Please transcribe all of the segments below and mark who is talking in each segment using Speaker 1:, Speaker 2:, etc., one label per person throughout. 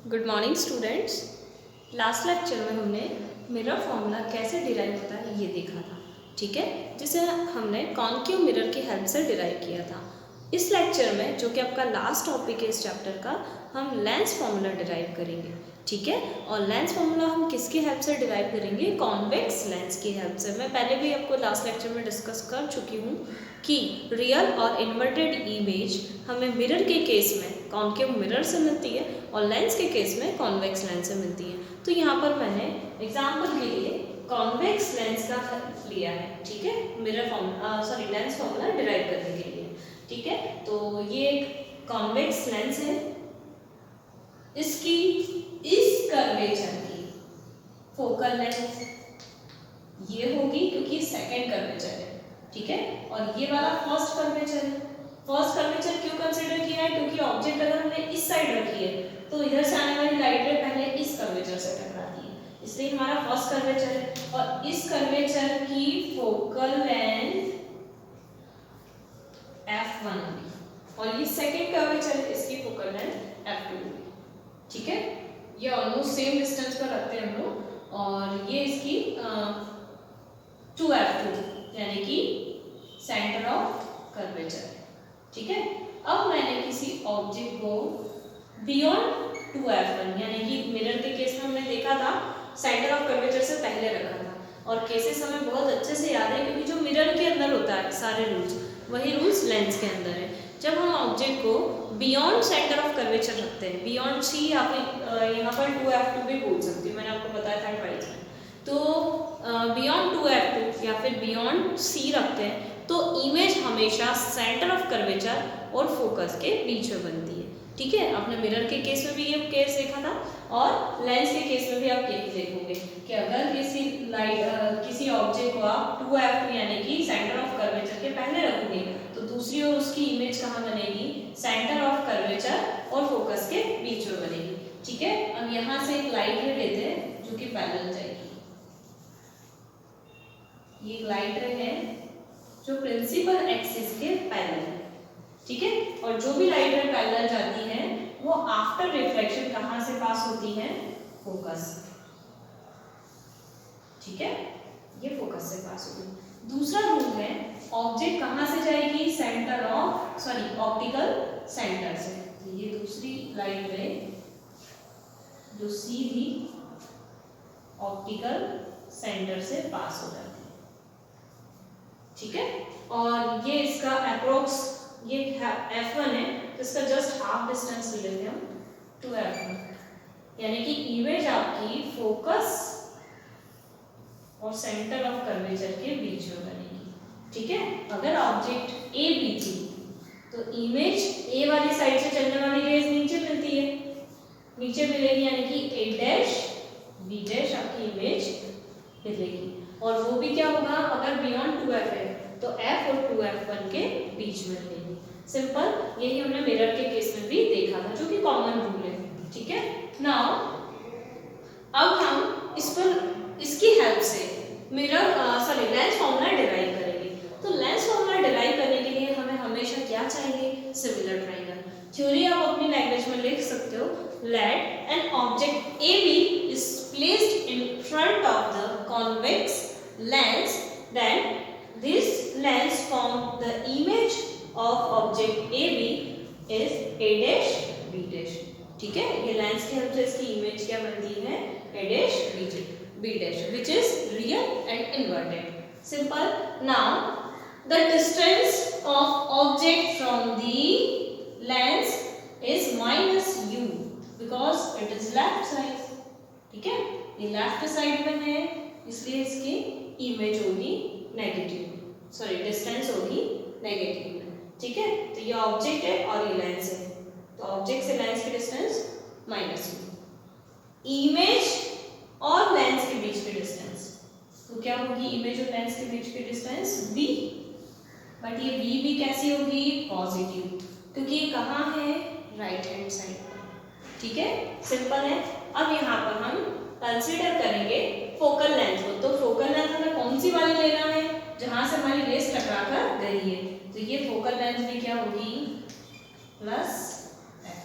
Speaker 1: Good morning students. Last lecture में हमने mirror formula कैसे डिराइव होता है ये देखा था, ठीक है, जिसे हमने कॉन्केव मिरर की हेल्प से डिराइव किया था। इस लेक्चर में जो कि आपका लास्ट टॉपिक है इस चैप्टर का, हम लेंस फॉर्मूला डिराइव करेंगे, ठीक है। और लेंस फॉर्मूला हम किसकी हेल्प से डिराइव करेंगे? कॉन्वेक्स लेंस की हेल्प से। मैं पहले भी आपको लास्ट लेक्चर में डिस्कस कर चुकी हूँ कि रियल और इन्वर्टेड इमेज हमें मिरर के केस में कॉन्केव मिरर से मिलती है और लेंस के केस में कॉन्वेक्स लेंस से मिलती है। तो यहाँ पर मैंने एग्जाम्पल के लिए कॉन्वेक्स लेंस का लिया है, ठीक है, mirror formula lens formula derive करने के लिए, ठीक है। तो ये कॉन्वेक्स लेंस है, इसकी इस कर्वेचर की फोकल लेंथ ये होगी क्योंकि सेकंड कर्वेचर है, ठीक है। और ये वाला फर्स्ट कर्वेचर है। फर्स्ट कर्वेचर क्यों कंसीडर किया है? क्योंकि ऑब्जेक्ट अगर हमने इस साइड रखी है तो इधर से आने वाली लाइट रे पहले इस कर्वेचर से टकराती है, इसलिए हमारा फर्स्ट कर्वेचर है। और इस कर्वेचर की फोकल लेंथ f1 होगी और ये सेकंड कर्वेचर है, इसकी फोकल लेंथ f2 होगी, ठीक है। ये ऑलमोस्ट सेम डिस्टेंस पर रखते हैं हम लोग और ये इसकी 2f2 यानी कि सेंटर ऑफ कर्वेचर, ठीक है। अब मैंने किसी ऑब्जेक्ट को बियॉन्ड 2f1 यानी कि मिरर के केस में हमने देखा था सेंटर ऑफ कर्वेचर से पहले रखा था और केसेस हमें बहुत अच्छे से याद है क्योंकि जो मिरर के अंदर होता है सारे रूल्स वही रूल्स लेंस के अंदर है। जब हम ऑब्जेक्ट को बियॉन्ड सेंटर ऑफ कर्वेचर रखते हैं, बियॉन्ड सी या फिर यहाँ पर 2f2 भी बोल सकती हूँ, मैंने आपको बताया था ट्वाइस में। तो बियॉन्ड 2f2 या फिर बियॉन्ड सी रखते हैं तो इमेज हमेशा सेंटर ऑफ कर्वेचर और फोकस के बीच में बनती है, ठीक है। आपने मिरर के केस में भी ये केस देखा था और लेंस के केस में भी आप यही देखोगे कि अगर किसी ऑब्जेक्ट को आप 2f2 यानी कि सेंटर ऑफ कर्वेचर के पहले रखोगे तो दूसरी ओर उसकी इमेज कहाँ बनेगी? सेंटर ऑफ कर्वेचर और फोकस के बीच में बनेगी, ठीक है। अब यहाँ से एक लाइट रे लेते हैं जो कि पैरेलल जाएगी। ये लाइट रे है जो प्रिंसिपल एक्सिस के पैरेलल है, ठीक है। और जो भी लाइट रे पैरेलल जाती है वो आफ्टर रिफ्लेक्शन कहां से पास होती है? फोकस, ठीक है, ये फोकस से पास होगी। दूसरा रूल है ऑब्जेक्ट कहां से जाएगी? सेंटर ऑफ ऑप्टिकल सेंटर से। तो ये दूसरी लाइट रे जो सीधी ऑप्टिकल सेंटर से पास हो जाती है, ठीक है। और ये इसका अप्रोक्स ये f1 है तो इसका जस्ट हाफ डिस्टेंस ले लेते हैं हम 2f1 यानी कि इमेज आपकी फोकस और सेंटर ऑफ कर्वेचर के बीच में बनेगी, ठीक है। अगर ऑब्जेक्ट ए बी थी तो इमेज ए वाली साइड से चलने वाली रेज नीचे मिलती है, नीचे मिलेगी यानी कि a डैश b डैश आपकी इमेज मिलेगी। और वो भी क्या होगा? अगर बियॉन्ड 2f है तो f और 2f1 के बीच में मिलेगी। सिंपल, यही हमने मिरर के केस में भी देखा था जो कि कॉमन रूल है, ठीक है। नाउ अब हम इसकी हेल्प से लेंस फॉर्मूला डिराइव करेंगे। तो लेंस फॉर्मूला डिराइव करने के लिए हमें हमेशा क्या चाहिए? Similar triangle. थ्योरी आप अपनी लैंग्वेज में लिख सकते हो, let an object AB is placed in front of the convex lens, then this lens form the image of object AB is A dash B dash, ठीक है। ये लेंस की हेल्प से इसकी इमेज क्या बनती है? A dash B dash which is real and inverted. Simple. Now the distance of object from the lens is minus u because it is left side, ठीक है। ये लेफ्ट साइड में है इसलिए इसकी इमेज होगी नेगेटिव, डिस्टेंस होगी negative में, ठीक है। तो ये ऑब्जेक्ट है और ये लेंस है तो ऑब्जेक्ट से लेंस की डिस्टेंस माइनस होगी। इमेज और लेंस के बीच की डिस्टेंस तो क्या होगी? इमेज और लेंस के बीच की डिस्टेंस v, बट ये v भी कैसी होगी? पॉजिटिव, क्योंकि ये कहाँ है? राइट हैंड साइड पर, ठीक है। सिंपल है। अब यहाँ पर हम कंसीडर करेंगे फोकल लेंथ को। तो फोकल लेंथ हमें कौन सी वाली लेना है? जहां से हमारी रेस टकरा कर गई है, तो ये फोकल लेंथ भी क्या होगी? प्लस f,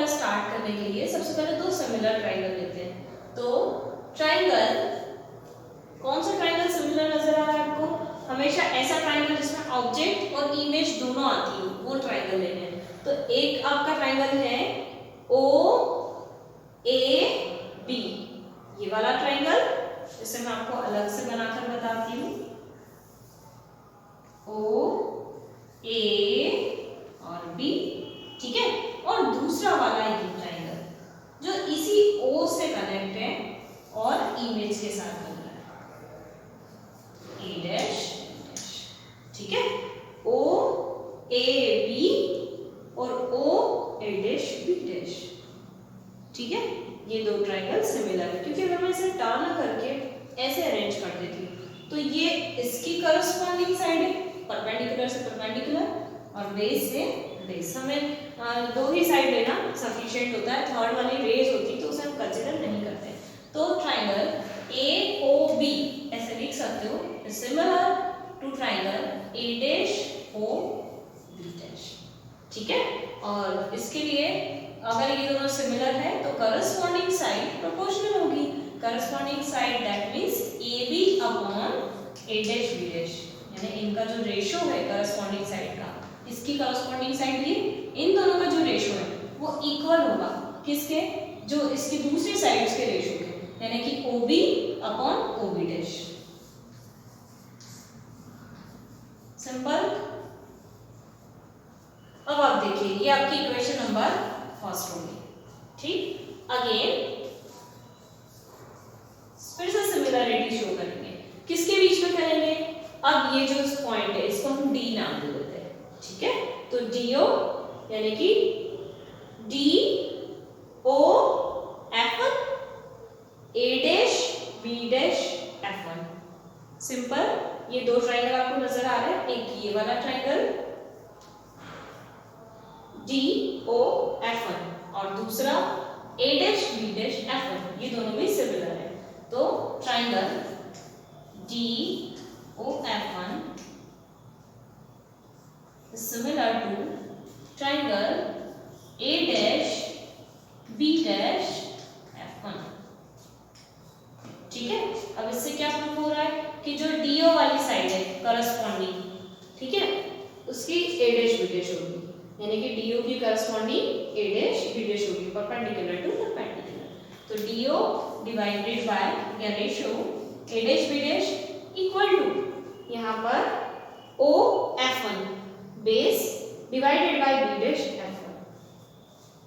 Speaker 1: स्टार्ट करने के लिए सबसे पहले दो सिमिलर ट्राइंगल लेते हैं। तो ट्राइंगल, कौन सा ट्राइंगल सिमिलर नजर आ रहा है आपको? हमेशा ऐसा ट्राइंगल जिसमें ऑब्जेक्ट और इमेज दोनों आती हो, वो ट्राइंगल लेने हैं। तो एक आपका ट्राइंगल है ओ ए बी, ये वाला ट्राइंगल, इसे मैं आपको अलग से बनाकर बताती हूँ। ओ ए और बी, ठीक है। और दूसरा वाला ये ट्राइंगल जो इसी ओ से कनेक्ट है और इमेज के साथ बन रहा है, ए डैश, ठीक है। ओ ए बी और ओ ए डैश बी डैश, ठीक है। ये दो ट्राइंगल सिमिलर है, क्योंकि अगर मैं इसे टर्न करके ऐसे अरेंज कर देती हूँ तो ये इसकी करस्पॉन्डिंग साइड है, परपेंडिकुलर से परपेंडिकुलर और बेस से बेस। हमें दो ही साइड लेना सफिशिएंट होता है, थर्ड वाली रेज होती है तो उसे हम कंसीडर नहीं करते। तो ट्राइंगल ए ओ बी ऐसे लिख सकते हो, similar to triangle A dash O B dash, ठीक है। और इसके लिए अगर ये दोनों सिमिलर है तो करस्पॉन्डिंग साइड प्रोपोर्शनल होगी। Corresponding side that means A B upon A dash B dash, यानी इनका जो रेशो है करस्पॉन्डिंग साइड का, इसकी करस्पॉन्डिंग साइड ये, इन दोनों का जो रेशो है वो इक्वल होगा किसके? जो इसकी दूसरी साइड्स के रेशो के, यानी कि O B upon O B dash. Simple. अब आप देखिए ये आपकी इक्वेशन नंबर फर्स्ट होगी, ठीक। अगेन फिर से सिमिलरिटी शो करेंगे, किसके बीच में करेंगे? अब ये जो पॉइंट है इसको हम डी नाम दे देते हैं, ठीक है। तो डीओ यानी कि D O F1 A dash B dash F1। Simple. ये दो ट्राइंगल आपको नजर आ रहा है, एक ये वाला ट्राइंगल डी ओ F1 और दूसरा ए डैश बी डैश F1, ये दोनों भी सिमिलर है। तो triangle D O F1 is similar to triangle A dash B dash F1, ठीक है। अब इससे क्या प्रूफ हो रहा है कि जो DO वाली साइड है करस्पॉन्डिंग, ठीक है, उसकी A dash B dash होगी, यानी कि DO की corresponding A dash B dash होगी, परपेंडिकुलर टू परपेंडिकुलर। तो DO डिवाइडेड बाय या ratio A dash B dash equal to यहाँ पर O F1 base divided by B dash F1,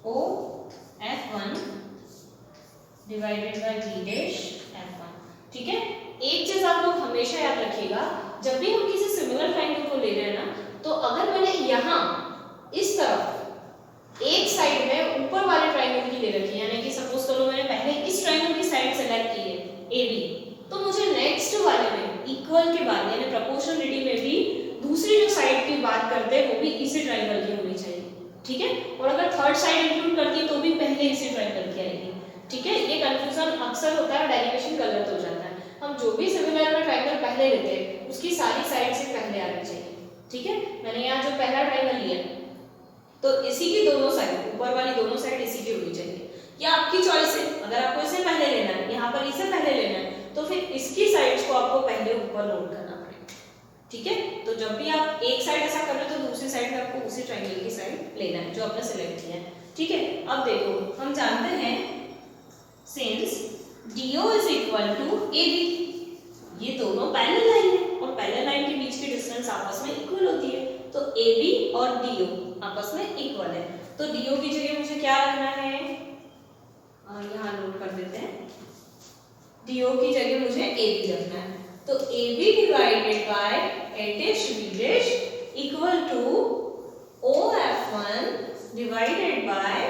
Speaker 1: O F1 divided by B dash F1, ठीक है। एक चीज आप लोग हमेशा याद रखिएगा, जब भी हम किसी सिमिलर ट्राइंगल को ले रहे हैं ना, तो अगर मैंने यहाँ इस तरफ एक साइड में ऊपर वाले ट्राइंगल की ले रखी है, यानी कि सपोज करो मैंने पहले इस ट्राइंगल की साइड सेलेक्ट की है ए बी, तो मुझे नेक्स्ट वाले में इक्वल के बाद यानी प्रोपोर्शनलिटी में भी दूसरी जो साइड की बात करते हैं वो भी इसी ट्राइंगल की होनी चाहिए, ठीक है। और अगर थर्ड साइड इंक्लूड करती तो भी पहले इसी ट्राइंगल की आएगी, ठीक है। ये कंफ्यूजन अक्सर होता है, डेरिवेशन गलत हो जाता है। हम जो भी सिमिलर में ट्राइंगल पहले लेते हैं उसकी सारी साइड से पहले आनी चाहिए, ठीक है। मैंने यहाँ जो पहला ट्राइंगल लिया तो इसी की दोनों साइड, ऊपर वाली दोनों साइड इसी की होनी चाहिए, या आपकी चॉइस है। अगर आपको इसे पहले लेना है, यहाँ पर इसे पहले लेना है, तो फिर इसकी साइड्स को आपको पहले ऊपर नोट करना पड़ेगा, ठीक है। तो जब भी आप एक साइड ऐसा कर रहे हो तो दूसरी साइड में आपको उसी ट्राइंगल की साइड लेना है जो आपने सिलेक्ट किया है, ठीक है। अब देखो हम जानते हैं since DO is equal to AB, ये दोनों पैरेलल लाइन है और पैरेलल लाइन के बीच की डिस्टेंस आपस में इक्वल होती है, तो AB और DO आपस में इक्वल है। तो DO की जगह मुझे क्या रखना है, यहाँ नोट कर देते हैं, DO की जगह मुझे AB रखना है। तो AB divided by A dash B dash equal to OF1 divided by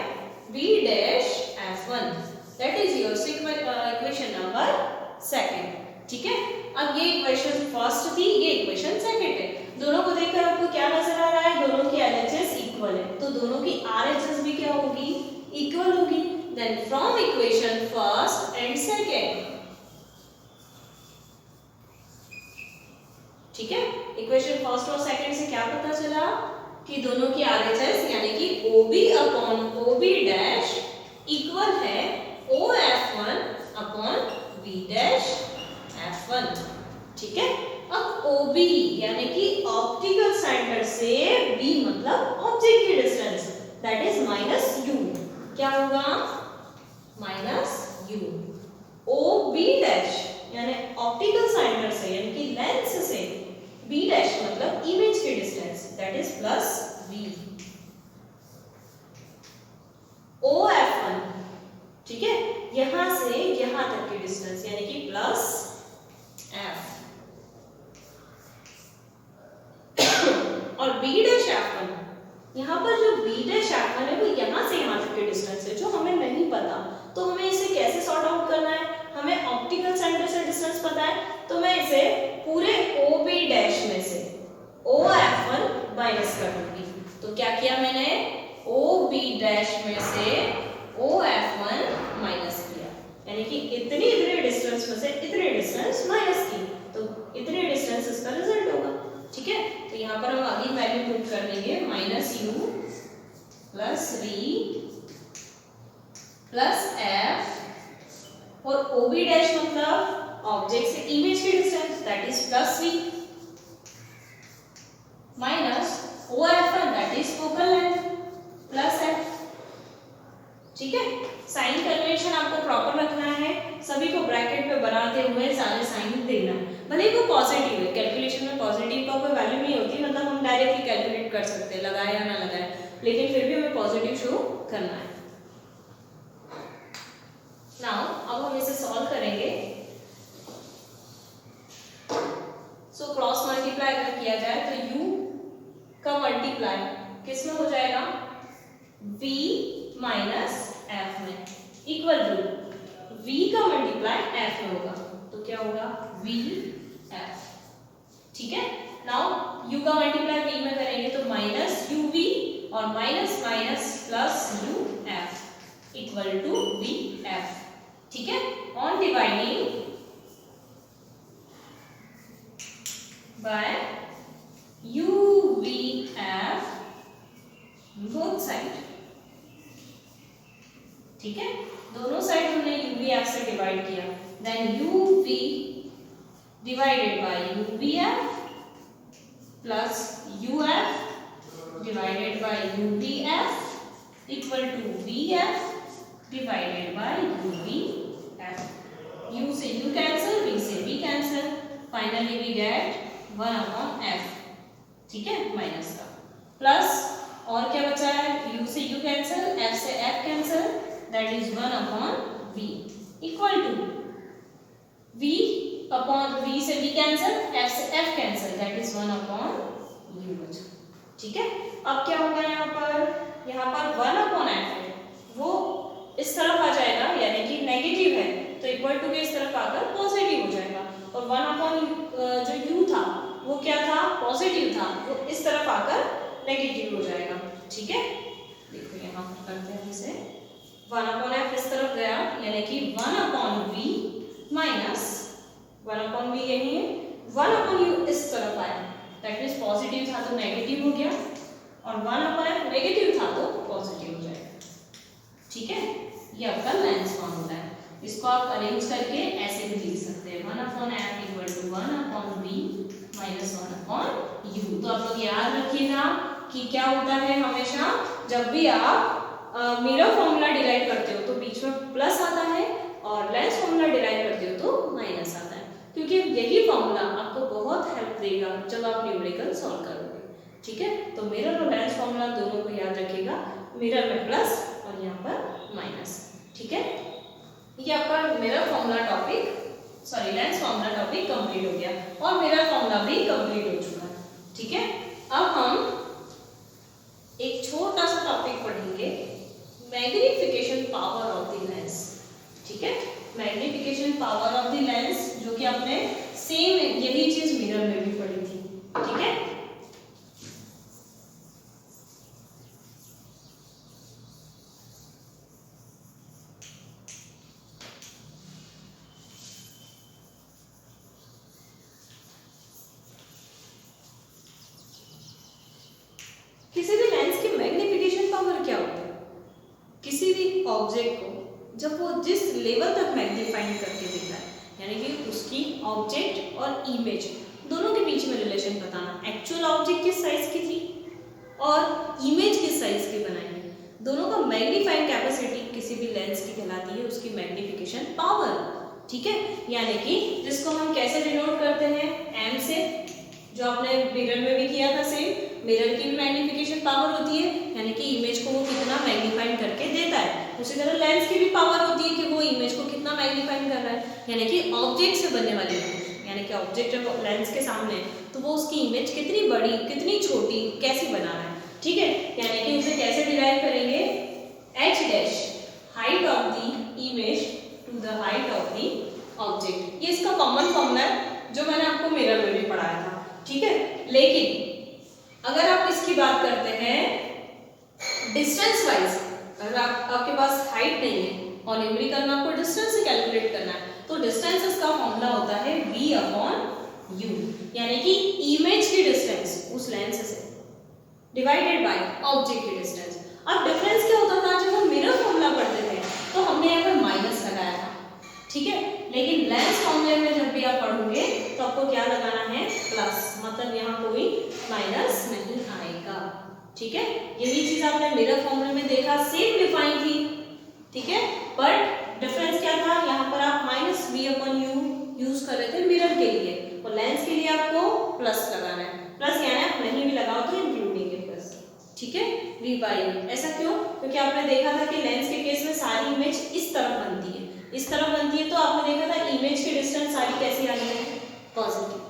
Speaker 1: B dash F1, that is your equation number second, ठीक है। अब ये इक्वेशन फर्स्ट थी, ये इक्वेशन सेकंड है। दोनों को देखकर आपको क्या नजर आ रहा है, दोनों की LHS इक्वल है, तो दोनों की RHS भी क्या होगी, इक्वल होगी। Then from equation first and second, ठीक है, इक्वेशन फर्स्ट और सेकंड से क्या पता चला कि दोनों की RHS यानी कि OB upon OB dash equal है OF1 upon B dash F1। ठीक है, अब OB यानी कि ऑप्टिकल सेंटर से B मतलब ऑब्जेक्ट की डिस्टेंस, दैट इज -u। क्या होगा? -u। OB डैश यानी ऑप्टिकल सेंटर से यानी कि लेंस से B डैश मतलब इमेज की distance, that is +v। OF1, ठीक है, यहां से यहां तक की डिस्टेंस यानी कि +f और B डैश F1, यहाँ पर जो B डैश F1 है वो यहाँ से यहाँ तक की डिस्टेंस है जो हमें नहीं पता, तो हमें इसे कैसे सॉर्ट आउट करना है? हमें ऑप्टिकल सेंटर से डिस्टेंस पता है, तो मैं इसे पूरे OB डैश में से OF1 माइनस कर दूंगी। तो क्या किया मैंने? OB डैश में से OF1 माइनस किया, यानी कि इतनी डिस्टेंस में से इतनी डिस्टेंस माइनस की, तो इतनी डिस्टेंस इसका रिजल्ट होगा। ठीक है, तो यहाँ पर हम आगे वैल्यू पुट कर देंगे -u + v + f और OB डैश मतलब ऑब्जेक्ट से इमेज की distance, that is +v minus OF1 that is focal length +f। ठीक है, साइन कन्वेंशन आपको प्रॉपर रखना है, सभी को ब्रैकेट पे बनाते हुए सारे साइन देना है, भले ही वो पॉजिटिव है। कैलकुलेशन में पॉजिटिव का कोई वैल्यू नहीं होती, मतलब हम डायरेक्टली कैलकुलेट कर सकते हैं लगाए या ना लगाए, लेकिन फिर भी हमें पॉजिटिव शो करना है। नाउ अब हम इसे सॉल्व करेंगे। सो क्रॉस मल्टीप्लाई अगर किया जाए तो u का मल्टीप्लाई किस में हो जाएगा? v माइनस f में, इक्वल टू v का मल्टीप्लाई f में होगा, तो क्या होगा? v f। ठीक है, नाउ u का मल्टीप्लाई v में करेंगे तो -uv और minus minus plus uf equal to vf। ठीक है, on dividing by uvf both side. ठीक है, दोनों साइड हमने uvf से डिवाइड किया, then uv divided by uvf plus uf divided by uvf equal to vf divided by uvf। u से u cancel, v से v cancel, finally we get 1/f। ठीक है, माइनस का प्लस और क्या बचा है? u से u कैंसिल, f से f cancel, that is 1/v equal to v upon v से v कैंसिल, f से f cancel, that is 1/u बचा। ठीक है, अब क्या होगा यहाँ पर 1/f है वो इस तरफ आ जाएगा, यानी कि नेगेटिव है तो इक्वल टू के इस तरफ आकर पॉजिटिव हो जाएगा, और 1/, जो u था वो क्या था? पॉजिटिव था, वो इस तरफ आकर नेगेटिव हो जाएगा। ठीक है, देखो यहाँ पर करते हैं इसे, 1/f इस तरफ गया, यानी कि 1/v माइनस 1/v यही है, 1/u इस तरफ आया, दैट मींस पॉजिटिव था तो नेगेटिव हो गया, और 1/f नेगेटिव था तो पॉजिटिव हो जाएगा। ठीक है, ये आपका लेंस फॉर्मूला है, इसको आप अरेंज करके ऐसे भी लिख सकते हैं, 1/f equal to 1/v minus 1/u। तो आप लोग याद रखिएगा कि क्या होता है, हमेशा जब भी आप मिरर फॉर्मूला डिराइव करते हो तो बीच में प्लस आता है, और लेंस फॉर्मूला डिराइव करते हो तो माइनस आता है, क्योंकि यही फॉर्मूला आपको बहुत हेल्प देगा जब आप न्यूमेरिकल सॉल्व करोगे। ठीक है, तो मिरर और लेंस फॉर्मूला दोनों को याद रखिएगा, मिरर में प्लस और यहाँ पर माइनस। ठीक है, ये आपका mirror formula topic, sorry lens formula topic complete हो गया, और मिरर फॉर्मूला भी कंप्लीट हो चुका है। ठीक है, अब हम एक छोटा सा टॉपिक पढ़ेंगे, magnification power of the lens. ठीक है, magnification power of the lens, जो कि आपने सेम यही चीज मिरर में भी पढ़ी थी। ठीक है, किसी भी लेंस की मैग्निफिकेशन पावर क्या होती है? किसी भी ऑब्जेक्ट को जब वो जिस लेवल तक मैग्नीफाइंग करके देता है, यानी कि उसकी ऑब्जेक्ट और इमेज दोनों के बीच में रिलेशन बताना, एक्चुअल ऑब्जेक्ट किस साइज की थी और इमेज किस साइज की बनाई है, दोनों का मैग्नीफाइंग कैपेसिटी किसी भी लेंस की कहलाती है उसकी मैग्निफिकेशन पावर। ठीक है, यानी कि जिसको हम कैसे डिनोट करते हैं, एम से, जो आपने मिरर में भी किया था सेम, मिरर की भी मैग्निफिकेशन पावर होती है, यानी कि इमेज को वो कितना मैग्नीफाइंग करके देता है। उसी तरह लेंस की भी पावर होती है कि वो इमेज को कितना मैग्नीफाइंग कर रहा है, यानी कि ऑब्जेक्ट से बनने वाली इमेज, यानी कि ऑब्जेक्ट जब लेंस के सामने है तो वो उसकी इमेज कितनी बड़ी कितनी छोटी कैसे बना रहा है। ठीक है, यानी कि उसे कैसे डिराइव करेंगे, h dash height of the image to the height of the object. ये इसका कॉमन फॉर्मूला है जो मैंने आपको मिरर में भी पढ़ाया था। ठीक है, लेकिन अगर आप इसकी बात करते हैं डिस्टेंस वाइज, अगर आपके पास हाइट नहीं है और न्यूमेरिकल में आपको डिस्टेंस से कैलकुलेट करना है, तो डिस्टेंस इसका फॉर्मूला होता है v अपॉन u, यानी कि इमेज की डिस्टेंस उस लेंस से डिवाइडेड बाय ऑब्जेक्ट की डिस्टेंस। अब डिफरेंस क्या होता था, जब हम मिरर फॉर्मूला पढ़ते थे तो हमने यहाँ पर माइनस लगाया था। ठीक है, लेकिन लेंस फॉर्मूले में जब भी आप पढ़ोगे तो आपको क्या लगाना है, प्लस, मतलब यहाँ कोई माइनस नहीं आएगा। ठीक है, यही चीज आपने मिरर फॉर्मूले में देखा, सेम डिफाइन थी। ठीक है, बट डिफरेंस क्या था, यहाँ पर आप minus v upon u use कर रहे थे मिरर के लिए, और लेंस के लिए आपको प्लस लगाना है। प्लस यानी आप नहीं भी लगाओ तो इंक्लूडिंग है प्लस। ठीक है, v बाई u। ऐसा क्यों, क्योंकि आपने देखा था कि लेंस के केस में सारी इमेज इस तरफ बनती है, इस तरफ बनती है, तो आपने देखा था इमेज की डिस्टेंस सारी कैसी आ रही है, पॉजिटिव।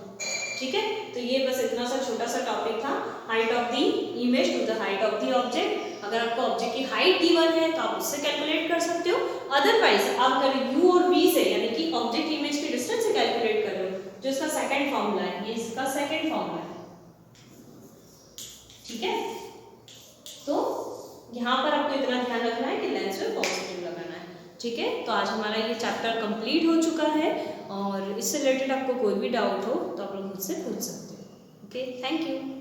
Speaker 1: ठीक है, तो ये बस इतना सा छोटा सा टॉपिक था, height of the image to the height of the object. अगर आपको ऑब्जेक्ट की हाइट गिवन है तो आप उससे कैलकुलेट कर सकते हो, अदरवाइज आप अगर u और v से, यानी कि ऑब्जेक्ट इमेज की डिस्टेंस से कैलकुलेट कर रहे हो, जो इसका सेकंड फॉर्मूला है, ये इसका सेकंड फॉर्मूला है। ठीक है, तो यहाँ पर आपको इतना ध्यान रखना है कि लेंस में पॉजिटिव लगाना है। ठीक है, तो आज हमारा ये चैप्टर कंप्लीट हो चुका है, और इससे रिलेटेड आपको कोई भी डाउट हो तो आप लोग मुझसे पूछ सकते हो। Okay, thank you.